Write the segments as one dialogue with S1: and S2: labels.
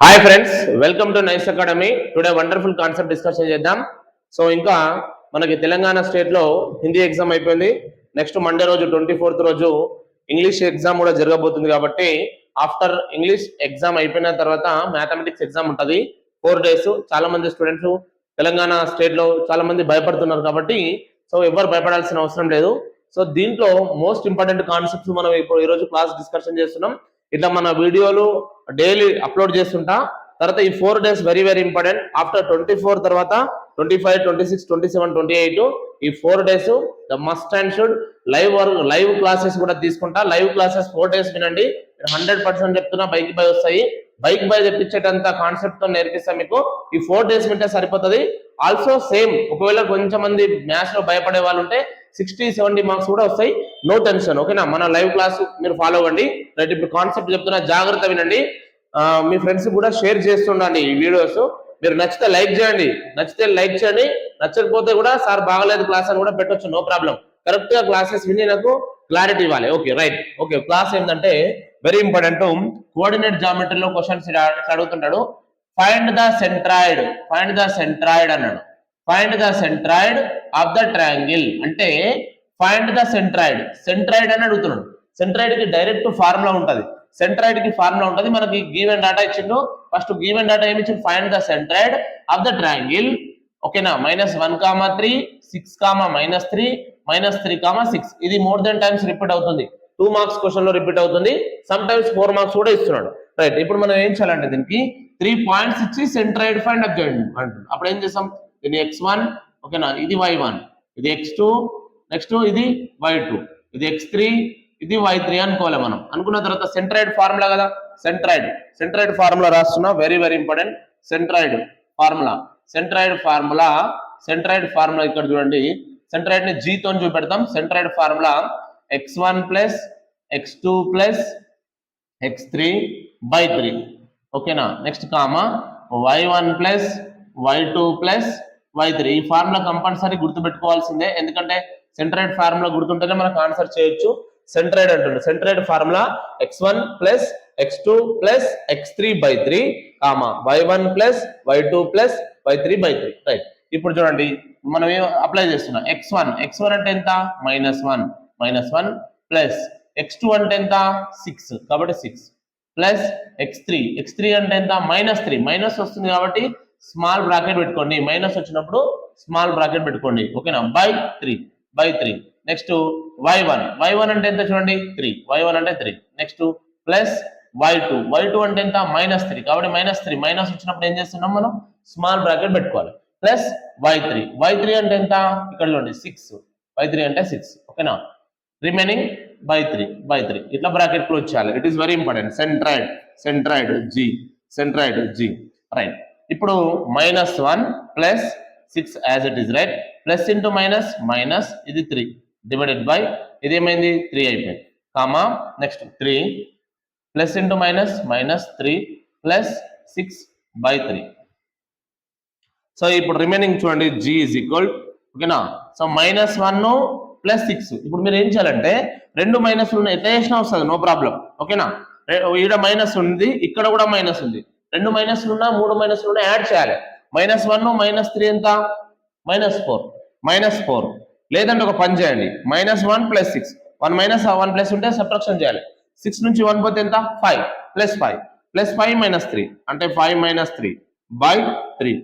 S1: Hi friends, welcome to nice academy. Today wonderful concept discussion చేద్దాం. So ఇంకా మనకి Telangana state లో హిందీ ఎగ్జామ్ అయిపోయింది. నెక్స్ట్ మండే రోజు 24th రోజు ఇంగ్లీష్ ఎగ్జామ్ కూడా జరగబోతుంది. కాబట్టి ఆఫ్టర్ ఇంగ్లీష్ ఎగ్జామ్ అయిపోయిన తర్వాత మ్యాథమెటిక్స్ ఎగ్జామ్ ఉంటుంది 4 days. చాలా మంది స్టూడెంట్స్ తెలంగాణ స్టేట్ లో చాలా మంది భయపడుతున్నారు. కాబట్టి సో ఎవరు భయపడాల్సిన అవసరం లేదు. సో దీంట్లో మోస్ట్ ఇంపార్టెంట్ కాన్సెప్ట్స్ మనం ఇప్పుడు ఈ రోజు క్లాస్ డిస్కషన్ చేస్తున్నాం. ఇట్లా మన వీడియోలు డైలీ అప్లోడ్ చేస్తుంటా. తర్వాత ఈ 4 days very very important. After 24 తర్వాత 25, 26, 27, 28 ఈ 4 days the must and should live classes కూడా తీసుకుంటా. లైవ్ క్లాసెస్ 4 days వినండి. 100% చెప్తున్నా, బైక్ బై వస్తాయి. బైక్ బై తెప్పించేటంత కాన్సెప్ట్ తో నేర్పిస్తా మీకు. ఈ 4 days వింటే సరిపోతుంది. ఆల్సో సేమ్ ఒకవేళ కొంచెం మంది మ్యాథ్స్ లో భయపడే వాళ్ళు ఉంటే 60-70 మార్క్స్ కూడా వస్తాయి. నో టెన్షన్, ఓకేనా. మన లైవ్ క్లాస్ మీరు ఫాలో అవ్వండి. రైట్, ఇప్పుడు కాన్సెప్ట్ చెప్తున్నా, జాగ్రత్త వినండి. మీ ఫ్రెండ్స్ కూడా షేర్ చేస్తుండండి ఈ వీడియోస్. మీరు నచ్చితే లైక్ చేయండి, నచ్చకపోతే కూడా సార్ బాగలేదు క్లాస్ అని కూడా పెట్టొచ్చు, నో ప్రాబ్లం. కరెక్ట్ గా క్లాసెస్ విని నాకు క్లారిటీ ఇవ్వాలి. Okay right. ఓకే, క్లాస్ ఏంటంటే వెరీ ఇంపార్టెంట్. కోఆర్డినేట్ జామెట్రీలో క్వశ్చన్స్ అడుగుతుంటాడు. ఫైండ్ ద సెంట్రాయిడ్ అన్నాడు. Find the centroid of the triangle అంటే ఫైండ్ ద సెంట్రాయిడ్ అని అడుగుతున్నాడు. సెంట్రాయిడ్ కి డైరెక్ట్ ఫార్ములా ఉంటుంది. మనకి గివెన్ డేటా ఇచ్చిండు. ఫస్ట్ గివెన్ డేటా ఏమి ఇచ్చిండు? Find the centroid of the triangle, ఓకేనా. -1, 6, -3, -3, 6 ఇది మోర్ దెన్ టైమ్స్ రిపీట్ అవుతుంది. 2 మార్క్స్ క్వశ్చన్ లో రిపీట్ అవుతుంది. సమ్ టైమ్స్ 4 మార్క్స్ కూడా ఇస్తున్నాడు. రైట్, ఇప్పుడు మనం ఏం చేయాలంటే దీనికి 3 పాయింట్స్ ఇచ్చి సెంట్రాయిడ్ ఫైండ్ అప్ చేయండి అంటుంది. అప్పుడు ఏం చేస్తాం? దీన్ని x1, ఓకేనా, ఇది y1, ఇది x2, నెక్స్ట్ ఇది y2, ఇది x3, ఇది y3 అనుకోవాలి. మనం అనుకున్న తర్వాత సెంట్రాయిడ్ ఫార్ములా కదా, సెంట్రాయిడ్ ఫార్ములా రాస్తున్నా, very very important. Centroid formula ఇక్కడ చూడండి. సెంట్రాయిడ్ ని G తో చూపెడతాం. Centroid formula x1 + x2 + x3/3, ఓకేనా. Next y1 + y2 + y3. ఈ ఫార్ములా కంపల్సరీ గుర్తుపెట్టుకోవాల్సిందే, ఎందుకంటే సెంట్రాయిడ్ ఫార్ములా గుర్తుంటేనే మనకు ఆన్సర్ చేయొచ్చు. సెంట్రాయిడ్ అంటుంది. Centroid formula x1 + x2 + x3/3, y1 + y2 + y3/3. Right, ఇప్పుడు చూడండి మనం ఏం అప్లై చేస్తున్నాం. x1 అంటే ఎంత? -1 ప్లస్ x2 అంటే ఎంత? 6, కాబట్టి 6 ప్లస్ x3 అంటే ఎంత? -3, మైనస్ వస్తుంది కాబట్టి స్మాల్ బ్రాకెట్ పెట్టుకోండి. మైనస్ వచ్చినప్పుడు స్మాల్ బ్రాకెట్ పెట్టుకోండి, ఓకేనా. బై 3. నెక్స్ట్ y1 అంటే ఎంత? చూడండి 3, y1 అంటే 3. నెక్స్ట్ ప్లస్ y2 అంటే ఎంత? -3, కాబట్టి -3 మైనస్ వచ్చినప్పుడు ఏం చేస్తున్నాం మనం? స్మాల్ బ్రాకెట్ పెట్టుకోవాలి. ప్లస్ y3 అంటే ఎంత? ఇక్కడ చూడండి 6, y3 అంటే 6, ఓకేనా. రిమైనింగ్ బై 3 ఇట్లా బ్రాకెట్ క్లోజ్ చేయాలి. It is very important. Centroid G. Right, ఇప్పుడు -1 + 6 as it is, right. Plus into minus ఇది 3 డివైడెడ్ బై ఇది ఏమైంది? 3 అయిపోయింది. Next 3 plus into -3 plus 6/3. So ఇప్పుడు రిమైనింగ్ చూడండి G ఈజ్ ఈక్వల్, ఓకేనా. సో -1 + 6. ఇప్పుడు మీరు ఏం చేయాలంటే 2 మైనస్లు ఉన్నాయి, ఎట్లా చేసినా వస్తుంది, నో ప్రాబ్లం, ఓకేనా. ఈడ మైనస్ ఉంది, ఇక్కడ కూడా మైనస్ ఉంది. 2 మైనస్లు ఉన్నా 3 మైనస్లు ఉన్నా యాడ్ చేయాలి. -1 - 3 ఎంత? -4. లేదంటే ఒక పని చేయండి, -1 + 6, 1 - 1 ప్లస్ ఉంటే సబ్ట్రాక్షన్ చేయాలి. 6 నుంచి 1 పోతే ఎంత? 5 + 5 - 3 అంటే 5 - 3/3.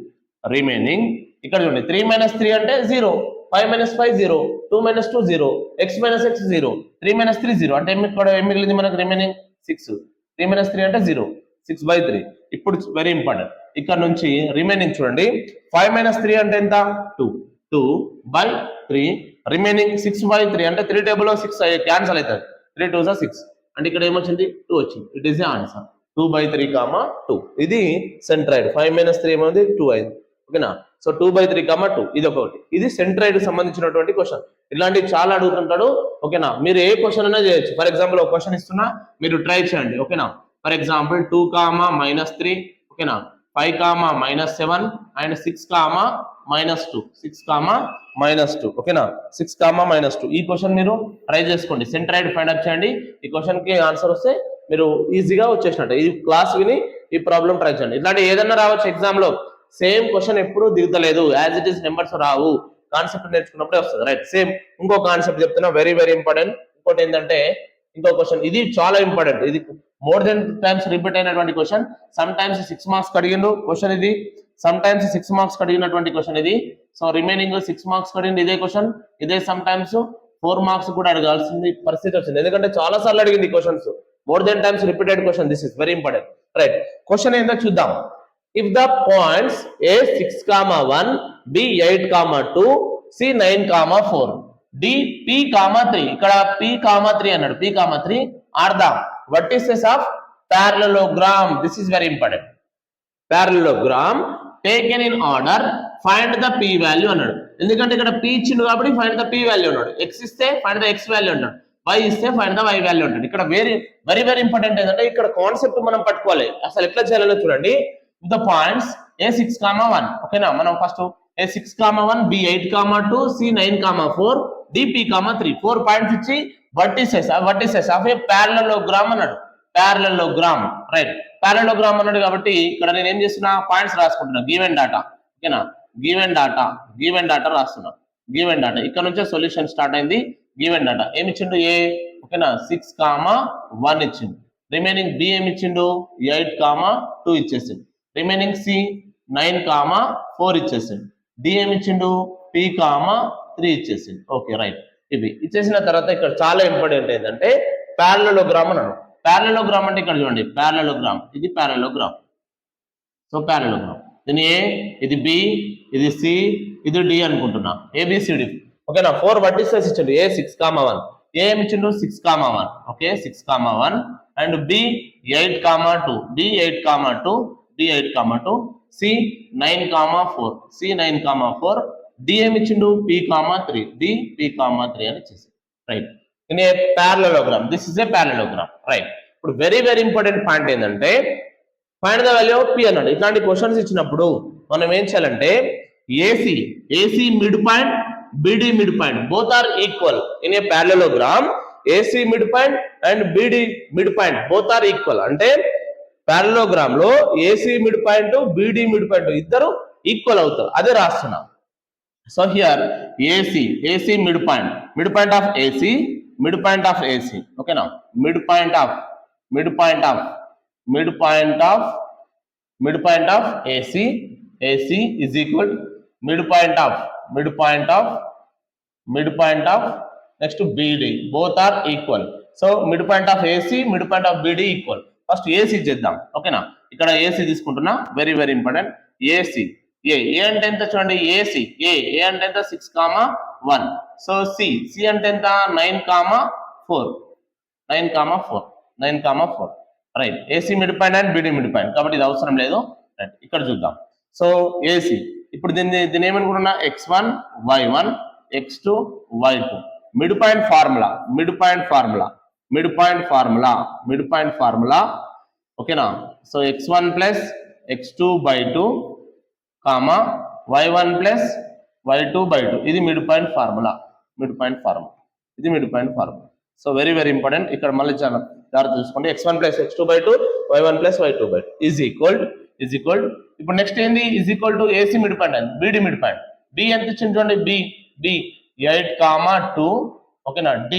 S1: రిమైనింగ్ ఇక్కడ చూడండి 3 - 3 అంటే 0, 5 - 5 0, 2 - 2 0, x - x 0, 3 - 3 0 అంటే ఇక్కడ ఏం మిగిలింది మనకు? రిమైనింగ్ 6. 3 - 3 అంటే 0, 6/3. ఇప్పుడు వెరీ ఇంపార్టెంట్, ఇక్కడ నుంచి రిమైనింగ్ చూడండి. 5 - 3 అంటే ఎంత? 2/3. రిమైనింగ్ 6/3 అంటే 3 టేబుల్ 6 క్యాన్సల్ అవుతుంది. 3 2s are 6 అంటే ఇక్కడ ఏమొచ్చింది? 2 వచ్చింది. It is the answer 2/3, 2. ఇది సెంట్రాయిడ్. 5 - 3 ఏమైంది? 2 అయింది, ఓకేనా. సో 2/3, 2 ఇది ఒకటి. ఇది సెంట్రాయిడ్ సంబంధించినటువంటి క్వశ్చన్. ఇలాంటివి చాలా అడుగుతుంటాడు, ఓకేనా. మీరు ఏ క్వశ్చన్ అయినా చేయొచ్చు. ఫర్ ఎగ్జాంపుల్ ఒక క్వశ్చన్ ఇస్తున్నా, మీరు ట్రై చేయండి, ఓకేనా. ఫర్ ఎగ్జాంపుల్ 2, -3, ఓకేనా. 5, -7 అండ్ 6, -2, ఓకేనా. 6, -2 ఈ క్వశ్చన్ మీరు ట్రై చేసుకోండి. సెంట్రాయిడ్ ఫైండ్ అప్ చేయండి. ఈ క్వశ్చన్ కి ఆన్సర్ వస్తే మీరు ఈజీగా వచ్చేసినట్టు. ఈ క్లాస్ విని ఈ ప్రాబ్లం ట్రై చేయండి. ఇట్లాంటి ఏదైనా రావచ్చు ఎగ్జామ్ లో, సేమ్ క్వశ్చన్ ఎప్పుడు దిగుతలేదు, యాజ్ ఇట్ ఈస్ నెంబర్స్ రావు, కాన్సెప్ట్ నేర్చుకున్నప్పుడే వస్తుంది. రైట్, సేమ్ ఇంకో కాన్సెప్ట్ చెప్తున్నా, వెరీ వెరీ ఇంపార్టెంట్. ఇంకోటి ఏంటంటే ఇంకో క్వశ్చన్, ఇది చాలా ఇంపార్టెంట్, ఇది మోర్ దెన్ టైమ్స్ రిపీట్ అయినటువంటి క్వశ్చన్. సమ్ టైమ్స్ 6 మార్క్స్ అడిగిండు క్వశ్చన్ ఇది, సమ్ టైమ్స్ 6 మార్క్స్ అడిగినటువంటి క్వశ్చన్ ఇది. సో రిమైనింగ్ 6 మార్క్స్ అడిగింది ఇదే క్వశ్చన్, ఇదే సమ్ టైమ్స్ 4 మార్క్స్ కూడా అడగాల్సింది పరిస్థితి వచ్చింది, ఎందుకంటే చాలా సార్లు అడిగింది questions, more than times repeated question. This is very important. Right, question ఏంటో చూద్దాం. If the points A 6,1, B 8,2, C 9,4, D P,3, ఇక్కడ P,3 అన్నాడు, P,3 are the vertices of parallelogram. This is very important. Parallelogram taken in order, find the P value అన్నాడు, ఎందుకంటే ఇక్కడ P ఇచ్చిండు కాబట్టి find the P value అన్నాడు, X ఇస్తే find the X value అంటాడు, Y ఇస్తే find the Y value అంటాడు. ఇక్కడ వెరీ వెరీ వెరీ ఇంపార్టెంట్ ఏంటంటే ఇక్కడ కాన్సెప్ట్ మనం పట్టుకోవాలి, అసలు ఎట్లా చేయాలో చూడండి. ద పాయింట్స్ A 6,1, ఓకేనా, మనం first A 6,1, B 8,2, C 9,4, D P,3, 4 points ఇచ్చి vertices of a parallelogram అన్నాడు, parallelogram. రైట్, parallelogram అన్నాడు కాబట్టి ఇక్కడ నేను ఏం చేస్తున్నా, పాయింట్స్ రాసుకుంటున్నా, గివెన్ డాటా, ఓకేనా, గివెన్ డాటా రాస్తున్నా, గివెన్ డాటా. ఇక్కడ నుంచే సొల్యూషన్ స్టార్ట్ అయింది. గివెన్ డాటా ఏమి ఇచ్చిండు, ఏ, ఓకేనా, 6,1 ఇచ్చిండు. రిమైనింగ్ B ఏమి ఇచ్చిండు, 8,2 ఇచ్చేసిండు. రిమైనింగ్ C 9,4 ఇచ్చేసిండు. D ఏమి ఇచ్చిండు, P,3 ఇచ్చేసిండు. ఓకే రైట్, ఇవి ఇచ్చేసిన తర్వాత ఇక్కడ చాలా ఇంపార్టెంట్ ఏంటంటే ప్యారలలోగ్రామ్ అన్నాడు. ప్యారలలోగ్రామ్ అంటే ఇక్కడ చూడండి, ప్యారలలోగ్రామ్, ఇది ప్యారలలోగ్రామ్. సో ప్యారలలోగ్రామ్, దీని ఏ, ఇది B, ఇది C, ఇది D అనుకుంటున్నా, ABCD, ఓకేనా. 4 vertices ఇచ్చిండు, A 6,1, ఏ ఏమి ఇచ్చిండు, 6,1, okay, 6,1, and B 8,2, D 8,2, D 8,2, C 9,4, C 9,4, D ఏమి ఇచ్చిండు, P,3, D P,3 అని ఇచ్చేసి. Right, in a parallelogram, this is a parallelogram. Right, ఇప్పుడు వెరీ వెరీ ఇంపార్టెంట్ పాయింట్ ఏంటంటే find the value of P అన్నాడు. ఇట్లాంటి క్వశ్చన్స్ ఇచ్చినప్పుడు మనం ఏం చేయాలంటే AC mid point, BD mid point, both are equal in a parallelogram. AC mid point and BD mid point both are equal, అంటే parallelogram లో AC mid point, BD mid point ఇద్దరు equal అవుతారు, అదే రాస్తున్నా. So here AC mid point of AC, ఓకేనా, mid point of AC is equal mid point of next BD, both are equal. So mid point of AC, mid point of BD equal. First AC చేద్దాం, ఓకేనా, ఇక్కడ AC తీసుకుంటున్నా, very very important. AC ఏ అంటే ఎంత చూడండి, AC ఏ అంటే ఎంత, 6,1. So C అంటే ఎంత, 9,4. Right, AC mid point and BD mid point, కాబట్టి ఇది అవసరం లేదు. రైట్, ఇక్కడ చూద్దాం. సో AC, ఇప్పుడు దీన్ని ఏమనుకుంటున్నా, X1 Y1 X2 Y2, midpoint formula, ఓకేనా. So X1 plus X2/2, Y1 plus Y2/2, ఇది midpoint formula. So very very important, ఇక్కడ మళ్ళీ చాలా జాగ్రత్త చూసుకోండి. X1 plus X2/2, Y1 plus Y2/2 is equal. ఇప్పుడు నెక్స్ట్ ఏంది, is equal to AC mid point and BD mid point. B ఎంత ఇచ్చిండు చూడండి, B 8,2, ఓకేనా. D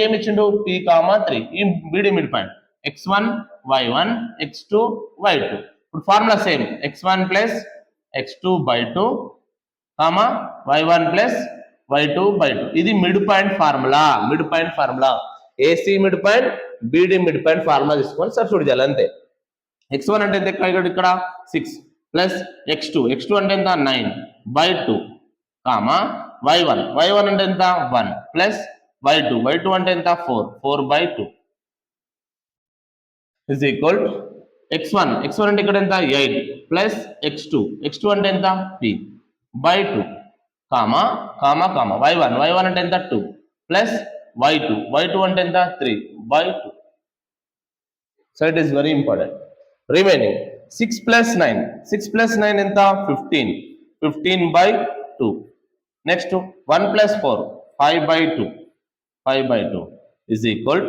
S1: ఏమి ఇచ్చిండు, P,3, ఈ BD mid point. X1 Y1 X2 Y2, ఇప్పుడు formula same, X1 plus X2/2, Y1 plus Y2/2, ఇది midpoint formula. AC mid point, BD mid point formula తీసుకొని సబ్స్టిట్యూట్ చేయాలి, అంతే. X1 అంటే ఎంత, ఇక్కడ 6 ప్లస్ X2 అంటే ఎంత, 9/2, Y1 అంటే ఎంత, 1 ప్లస్ Y2 అంటే ఎంత, 4/2 ఇజ్ ఈక్వల్ X1 అంటే ఇక్కడ ఎంత, 8 ప్లస్ X2 అంటే ఎంత, P/2, Y1 అంటే ఎంత, 2 ప్లస్ Y2 అంటే ఎంత, 3/2. So it is very important. Remaining 6 plus 9 ఎంత, 15/2. Next 1 plus 4 5/2 is equal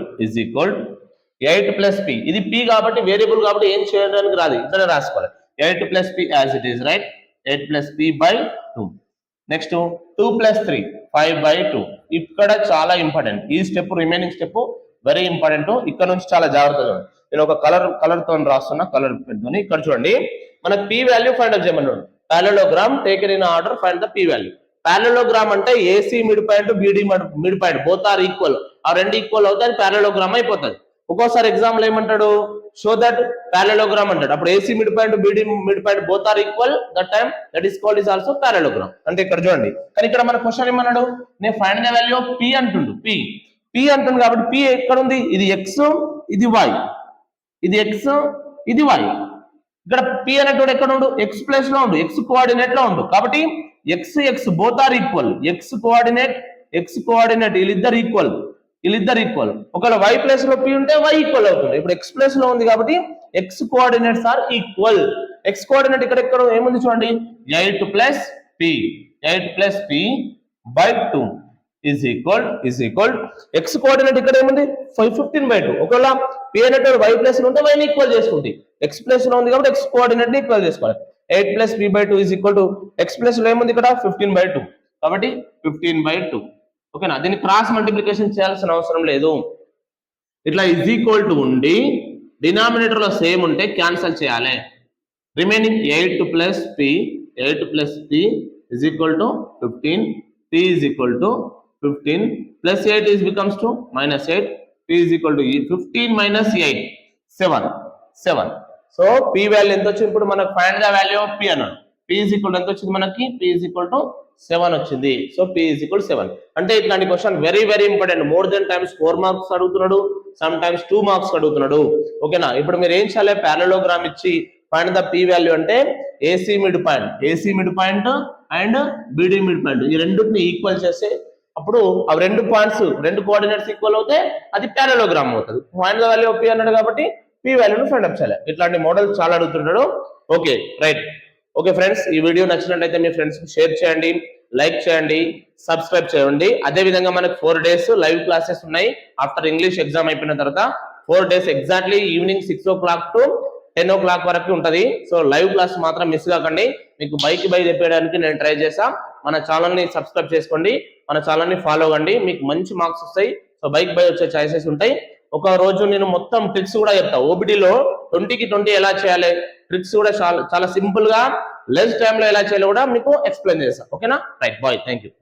S1: 8 plus P, ఇది పి కాబట్టి వేరియబుల్ కాబట్టి ఏం చేయడానికి రాదు, ఇట్లా రాసుకోవాలి 8 plus P as it is, right. 8 plus P by 2. Next 2 plus 3 5 by 2. ఇక్కడ చాలా ఇంపార్టెంట్ ఈ step, remaining step very important. ఇక్కడ నుంచి చాలా జాగ్రత్తగా నేను ఒక కలర్ తో రాస్తున్నా, కలర్ పెట్టుకొని ఇక్కడ చూడండి మనకు పి వాల్యూ ఫైండ్ అవుట్ చేయమన్నాడు. Parallelogram taken in order find the P value. Parallelogram అంటే AC mid point BD mid point both are equal, ఆ రెండు ఈక్వల్ అవుతాయి పారలలోగ్రామ్ అయిపోతుంది. ఒక్కోసారి ఎగ్జాంపుల్ ఏమంటాడు, షో దట్ పారలలోగ్రామ్ అంటాడు, అప్పుడు AC mid point BD mid point both are equal, that time that is called is also parallelogram. అంటే ఇక్కడ చూడండి, కానీ ఇక్కడ మన క్వశ్చన్ ఏమన్నాడు, నేను find the value of P అంటుండు. పి అంటుంది కాబట్టి పి ఎక్కడ ఉంది, ఇది ఎక్స్ ఇది వై, ఇది ఎక్స్ ఇది వై. ఇక్కడ పి అనేటువంటి ఎక్కడ ఉండు, ఎక్స్ ప్లేస్ లో ఉండు, ఎక్స్ కోఆర్డినేట్ లో ఉండు కాబట్టి X X both are equal, X coordinate వీళ్ళిద్దరు ఈక్వల్. ఒకవేళ వై ప్లేస్ లో పి ఉంటే వై ఈక్వల్ అవుతుంది. ఇప్పుడు ఎక్స్ ప్లేస్ లో ఉంది కాబట్టి X coordinates are equal. X coordinate ఇక్కడ ఏముంది చూడండి, 8 plus P by 2 is equal X coordinate ఇక్కడ ఏముంది 15 బై 2. ఒకవేళ పి అనేటువంటి వై ప్లేస్ లో ఉంటే వైని ఈక్వల్ చేసుకుంది, ఎక్స్ ప్లేస్ లో ఉంది కాబట్టి ఎక్స్ కోఆర్డినేట్ ని ఈక్వల్ చేసుకోవాలి. 8 plus P by 2 is equal to X place లో ఏముంది ఇక్కడ 15 బై 2 కాబట్టి 15 బై 2. ఓకేనా, దీన్ని క్రాస్ మల్టిప్లికేషన్ చేయాల్సిన అవసరం లేదు. ఇట్లా ఈజ్ ఈక్వల్ టు ఉండి డినామినేటర్ లో సేమ్ ఉంటే క్యాన్సిల్ చేయాలి. Remaining 8 plus P is equal to 15, P is equal to 15 plus 8 is becomes to minus 8, p is equal to 15 minus 8 7. So p value ఎంత వచ్చింది, ఇప్పుడు మనకు find the value of p అన్నాడు. p is equal ఎంత వచ్చింది మనకి, p is equal to 7 వచ్చింది. So p is equal to 7. అంటే ఇట్లాంటి question very important. More than times 4 marks అడుగుతున్నాడు, సమ్ టైమ్స్ 2 మార్క్స్ అడుగుతున్నాడు. ఓకేనా, ఇప్పుడు మీరు ఏం చేయాలి, పారలలోగ్రామ్ ఇచ్చి ఫైండ్ ద p వాల్యూ అంటే AC mid point and BD mid point ఈ రెండింటిని ఈక్వల్ చేస్తే అప్పుడు అవి రెండు పాయింట్స్ రెండు కోఆర్డినేట్స్ ఈక్వల్ అవుతే అది పారలలోగ్రామ్ అవుతుంది. Find the value of P అన్నాడు కాబట్టి పి వాల్యూను ఫైండ్ అప్ చేయాలి. ఇట్లాంటి మోడల్ చాలా అడుగుతుంటాడు. Okay right. ఓకే ఫ్రెండ్స్, ఈ వీడియో నచ్చినట్లయితే మీ ఫ్రెండ్స్ కి షేర్ చేయండి, లైక్ చేయండి, సబ్స్క్రైబ్ చేయండి. అదే విధంగా మనకు 4 days లైవ్ క్లాసెస్ ఉన్నాయి. ఆఫ్టర్ ఇంగ్లీష్ ఎగ్జామ్ అయిపోయిన తర్వాత 4 days exactly evening 6 o'clock to 10 o'clock వరకు ఉంటది. సో లైవ్ క్లాస్ మాత్రం మిస్ కాకండి. మీకు బైక్ తెప్పేయడానికి నేను ట్రై చేసా. మన ఛానల్ ని సబ్స్క్రైబ్ చేసుకోండి, మన ఛానల్ ని ఫాలో అవ్వండి, మీకు మంచి మార్క్స్ వస్తాయి. సో బైక్ వచ్చే ఛాయిసెస్ ఉంటాయి. ఒక రోజు నేను మొత్తం ట్రిక్స్ కూడా చెప్తా. ఓబిడిలో 20కి 20 ఎలా చేయాలి, ట్రిక్స్ కూడా చాలా సింపుల్ గా లెస్ టైమ్ లో ఎలా చేయాలో కూడా మీకు ఎక్స్ప్లెయిన్ చేస్తా. ఓకేనా, రైట్ బాయ్, థ్యాంక్ యూ.